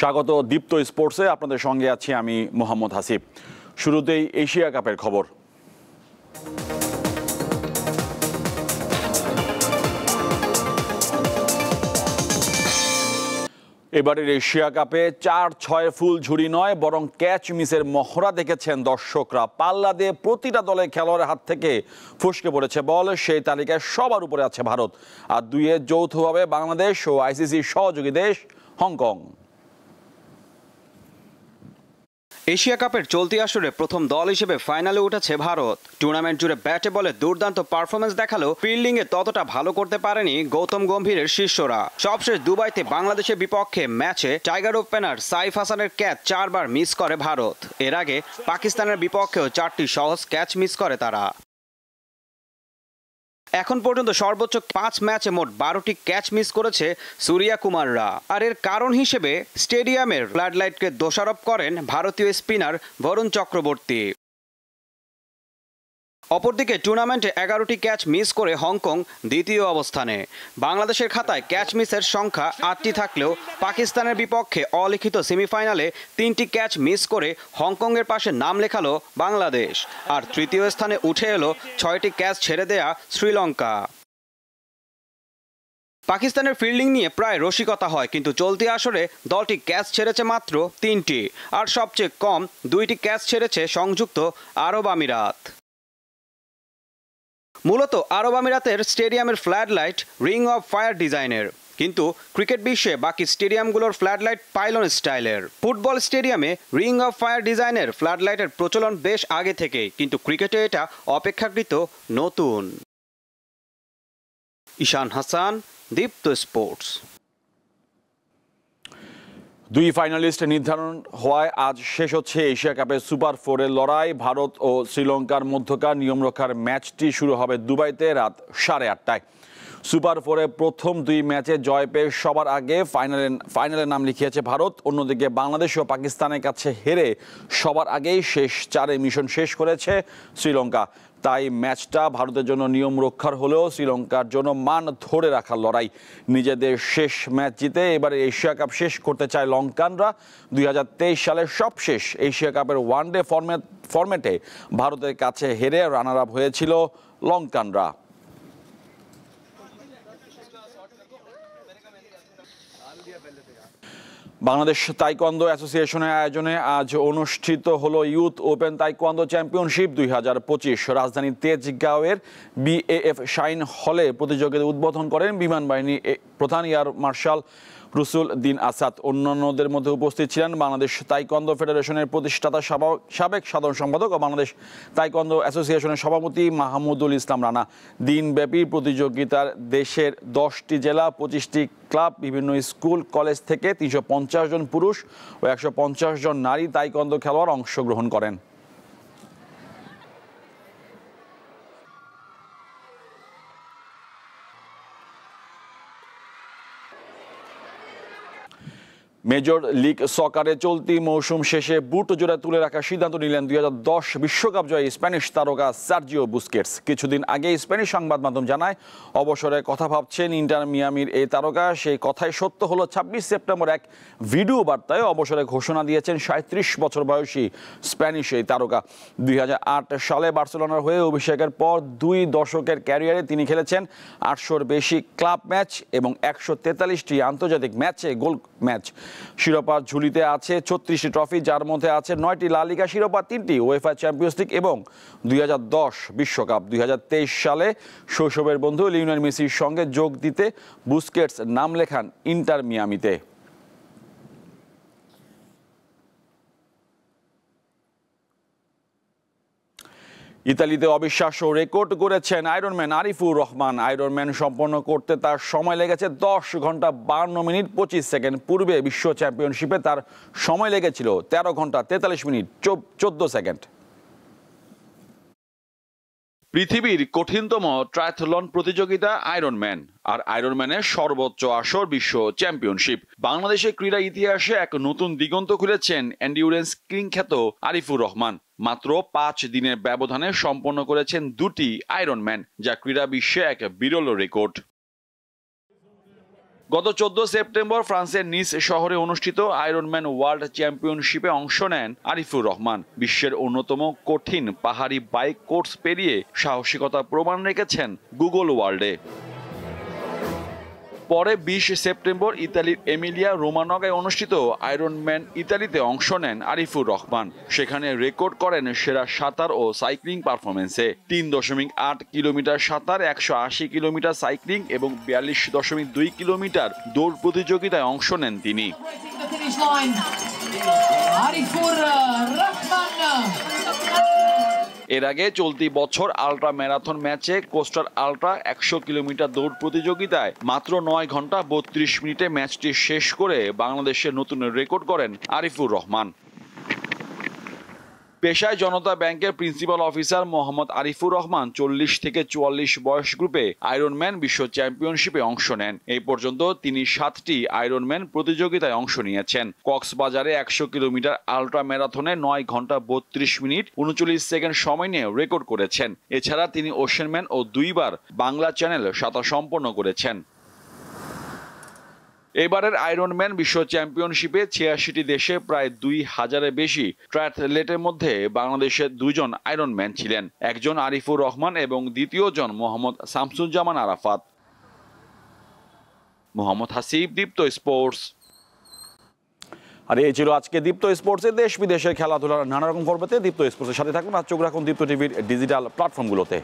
স্বাগত দীপ্ত স্পোর্টসে, আপনাদের সঙ্গে আছি আমি মোহাম্মদ হাসিব। শুরুতেই এশিয়া কাপের খবর। এবারের এশিয়া কাপে ৪-৬ ফুল ঝুড়ি নয়, বরং ক্যাচ মিসের মহড়া দেখেছেন দর্শকরা। পাল্লা দিয়ে প্রতিটা দলের খেলোয়াড়ের হাত থেকে ফসকে পড়েছে বল। সেই তালিকায় সবার উপরে আছে ভারত, আর দুইয়ে যৌথভাবে বাংলাদেশ ও আইসিসি সহযোগী দেশ হংকং। এশিয়া কাপের চলতি আসরে প্রথম দল হিসেবে ফাইনালে উঠেছে ভারত। টুর্নামেন্ট জুড়ে ব্যাটে বলে দুর্দান্ত পারফরমেন্স দেখালেও ফিল্ডিংয়ে ততটা ভালো করতে পারেনি গৌতম গম্ভীরের শিষ্যরা। সবশেষ দুবাইতে বাংলাদেশের বিপক্ষে ম্যাচে টাইগার ওপেনার সাইফ হাসানের ক্যাচ 4 বার মিস করে ভারত। এর আগে পাকিস্তানের বিপক্ষেও 4টি সহজ ক্যাচ মিস করে তারা। এখন পর্যন্ত সর্বোচ্চ 5 ম্যাচে মোট 12টি ক্যাচ মিস করেছে সূর্যা কুমাররা। আর এর কারণ হিসেবে স্টেডিয়ামের ফ্লাডলাইটকে দোষারোপ করেন ভারতীয় স্পিনার বরুণ চক্রবর্তী। অপরদিকে টুর্নামেন্টে 11টি ক্যাচ মিস করে হংকং দ্বিতীয় অবস্থানে। বাংলাদেশের খাতায় ক্যাচ মিসের সংখ্যা 8টি থাকলেও পাকিস্তানের বিপক্ষে অলিখিত সেমিফাইনালে 3টি ক্যাচ মিস করে হংকংয়ের পাশে নাম লেখালো বাংলাদেশ। আর তৃতীয় স্থানে উঠে এলো 6টি ক্যাচ ছেড়ে দেয়া শ্রীলঙ্কা। পাকিস্তানের ফিল্ডিং নিয়ে প্রায় রসিকতা হয়, কিন্তু চলতি আসরে দলটি ক্যাচ ছেড়েছে মাত্র 3টি, আর সবচেয়ে কম 2টি ক্যাচ ছেড়েছে সংযুক্ত আরব আমিরাত। মূলত আরব আমিরাতের স্টেডিয়ামের ফ্লাডলাইট রিং অফ ফায়ার ডিজাইনের, কিন্তু ক্রিকেট বিশ্বে বাকি স্টেডিয়ামগুলোর ফ্লাডলাইট পাইলন স্টাইলের। ফুটবল স্টেডিয়ামে রিং অফ ফায়ার ডিজাইনের ফ্লাডলাইটের প্রচলন বেশ আগে থেকেই, কিন্তু ক্রিকেটে এটা অপেক্ষাকৃত নতুন। ঈশান হাসান, দীপ্ত স্পোর্টস। দুই ফাইনালিস্ট নির্ধারণ হওয়ায় আজ শেষ হচ্ছে এশিয়া কাপের সুপার 4-এর লড়াই। ভারত ও শ্রীলঙ্কার মধ্যকার নিয়মরক্ষার ম্যাচটি শুরু হবে দুবাইতে রাত 8:30টায়। সুপার 4-এ প্রথম 2 ম্যাচে জয় পেয়ে সবার আগে ফাইনালে নাম লিখিয়েছে ভারত। অন্যদিকে বাংলাদেশ ও পাকিস্তানের কাছে হেরে সবার আগেই শেষ 4-এ মিশন শেষ করেছে শ্রীলঙ্কা। তাই ম্যাচটা ভারতের জন্য নিয়ম রক্ষার হলেও শ্রীলঙ্কার জন্য মান ধরে রাখার লড়াই। নিজেদের শেষ ম্যাচ জিতে এবারে এশিয়া কাপ শেষ করতে চায় লঙ্কানরা। 2023 সালের সবশেষ এশিয়া কাপের ওয়ানডে ফরম্যাটে ভারতের কাছে হেরে রানার আপ হয়েছিল লঙ্কানরা। বাংলাদেশ তাইকোয়ান্দো অ্যাসোসিয়েশনের আয়োজনে আজ অনুষ্ঠিত হলো ইউথ ওপেন তাইকোয়ান্দো চ্যাম্পিয়নশিপ 2025। রাজধানীর তেজগাঁওয়ের BAF শাইন হলে প্রতিযোগিতা উদ্বোধন করেন বিমান বাহিনী প্রধান এয়ার মার্শাল রুসুল দিন আসাদ। অন্যান্যদের মধ্যে উপস্থিত ছিলেন বাংলাদেশ তাইকোয়ান্দো ফেডারেশনের প্রতিষ্ঠাতা সাবেক সাধারণ সম্পাদক ও বাংলাদেশ তাইকোয়ান্দো অ্যাসোসিয়েশনের সভাপতি মাহমুদুল ইসলাম রানা। দিনব্যাপী প্রতিযোগিতার দেশের 10টি জেলা, 25টি ক্লাব, বিভিন্ন স্কুল কলেজ থেকে 350 জন পুরুষ ও 150 জন নারী তাইকোয়ান্দো খেলোয়াড় অংশগ্রহণ করেন। মেজর লিগ সকারে চলতি মৌসুম শেষে বুট জোড়া তুলে রাখার সিদ্ধান্ত নিলেন 2010 বিশ্বকাপ জয়ী স্প্যানিশ তারকা সার্জিও বুস্কেটস। কিছুদিন আগে স্প্যানিশ সংবাদ মাধ্যম জানায় অবসরের কথা ভাবছেন ইন্টার মিয়ামির এই তারকা। সেই কথাই সত্য হলো 26 সেপ্টেম্বর এক ভিডিও বার্তায় অবসরে ঘোষণা দিয়েছেন 37 বছর বয়সী স্প্যানিশ এই তারকা। 2008 সালে বার্সেলোনার হয়ে অভিষেকের পর 2 দশকের ক্যারিয়ারে তিনি খেলেছেন 800-র বেশি ক্লাব ম্যাচ এবং 143টি আন্তর্জাতিক ম্যাচে গোল ম্যাচ। শিরোপার ঝুলিতে আছে 36টি ট্রফি, যার মধ্যে আছে 9টি লা লিগা শিরোপা, 3টি উয়েফা চ্যাম্পিয়ন্স লিগ এবং 2010 বিশ্বকাপ। 2023 সালে শৈশবের বন্ধু লিওনেল মেসির সঙ্গে যোগ দিতে বুস্কেটস নাম লেখান ইন্টার মিয়ামিতে। ইতালিতে অবিশ্বাস্য রেকর্ড করেছেন আয়রনম্যান আরিফুর রহমান। আয়রনম্যান সম্পন্ন করতে তার সময় লেগেছে 10 ঘন্টা 52 মিনিট 25 সেকেন্ড। পূর্বে বিশ্ব চ্যাম্পিয়নশিপে তার সময় লেগেছিল 13 ঘন্টা 43 মিনিট 14 সেকেন্ড। পৃথিবীর কঠিনতম ট্রায়াথলন প্রতিযোগিতা আয়রনম্যান, আর আয়রনম্যানের সর্বোচ্চ আসর বিশ্ব চ্যাম্পিয়নশিপ। বাংলাদেশের ক্রীড়া ইতিহাসে এক নতুন দিগন্ত খুলেছেন এন্ডিউরেন্স কিং খ্যাত আরিফুর রহমান। মাত্র 5 দিনের ব্যবধানে সম্পন্ন করেছেন 2টি আয়রনম্যান, যা ক্রীড়া বিশ্বে এক বিরল রেকর্ড। গত 14 সেপ্টেম্বর ফ্রান্সের নিস শহরে অনুষ্ঠিত আয়রনম্যান ওয়ার্ল্ড চ্যাম্পিয়নশিপে অংশ নেন আরিফুর রহমান। বিশ্বের অন্যতম কঠিন পাহাড়ি বাইক কোর্স পেরিয়ে সাহসিকতা প্রমাণ রেখেছেন গুগল ওয়ার্ল্ডে। পরে 20 সেপ্টেম্বর ইতালির এমিলিয়া রোমানগায় অনুষ্ঠিত আয়রনম্যান ইতালিতে অংশ নেন আরিফুর রহমান। সেখানে রেকর্ড করেন সেরা সাঁতার ও সাইক্লিং পারফরমেন্সে। 3.8 কিলোমিটার সাঁতার, 180 কিলোমিটার সাইক্লিং এবং 42.2 কিলোমিটার দৌড় প্রতিযোগিতায় অংশ নেন তিনি। এর আগে চলতি বছর আল্ট্রা ম্যারাথন ম্যাচে কোস্টার আল্ট্রা 100 কিলোমিটার দৌড় প্রতিযোগিতায় মাত্র 9 ঘন্টা 32 মিনিটে ম্যাচটি শেষ করে বাংলাদেশের নতুন রেকর্ড করেন আরিফুর রহমান। পেশায় জনতা ব্যাংকের প্রিন্সিপাল অফিসার মোহাম্মদ আরিফুর রহমান 40 থেকে 44 বয়স গ্রুপে আয়রনম্যান বিশ্ব চ্যাম্পিয়নশিপে অংশ নেন। এই পর্যন্ত তিনি 7টি আয়রনম্যান প্রতিযোগিতায় অংশ নিয়েছেন। কক্সবাজারে 100 কিলোমিটার আল্ট্রা ম্যারাথনে 9 ঘন্টা 32 মিনিট 39 সেকেন্ড সময় নিয়ে রেকর্ড করেছেন। এছাড়া তিনি ওশেনম্যান ও 2 বার বাংলা চ্যানেল সাঁতার সম্পন্ন করেছেন। এবারের আয়রনম্যান বিশ্ব চ্যাম্পিয়নশিপে 86টি দেশে প্রায় 2000-এর বেশি ট্রায়াথলেটের মধ্যে বাংলাদেশের 2 জন আয়রনম্যান ছিলেন, একজন আরিফুর রহমান এবং দ্বিতীয়জন মোহাম্মদ শামসুজ্জামান আরাফাত। মোহাম্মদ হাসিব, দীপ্ত স্পোর্টস। আর এই ছিল আজকে দীপ্ত স্পোর্টসে দেশ বিদেশের খেলাধুলার নানা রকম খবর পেতে দীপ্ত স্পোর্টসের সাথে থাকুন আর চোখ রাখুন দীপ্ত টিভির ডিজিটাল প্ল্যাটফর্মগুলোতে।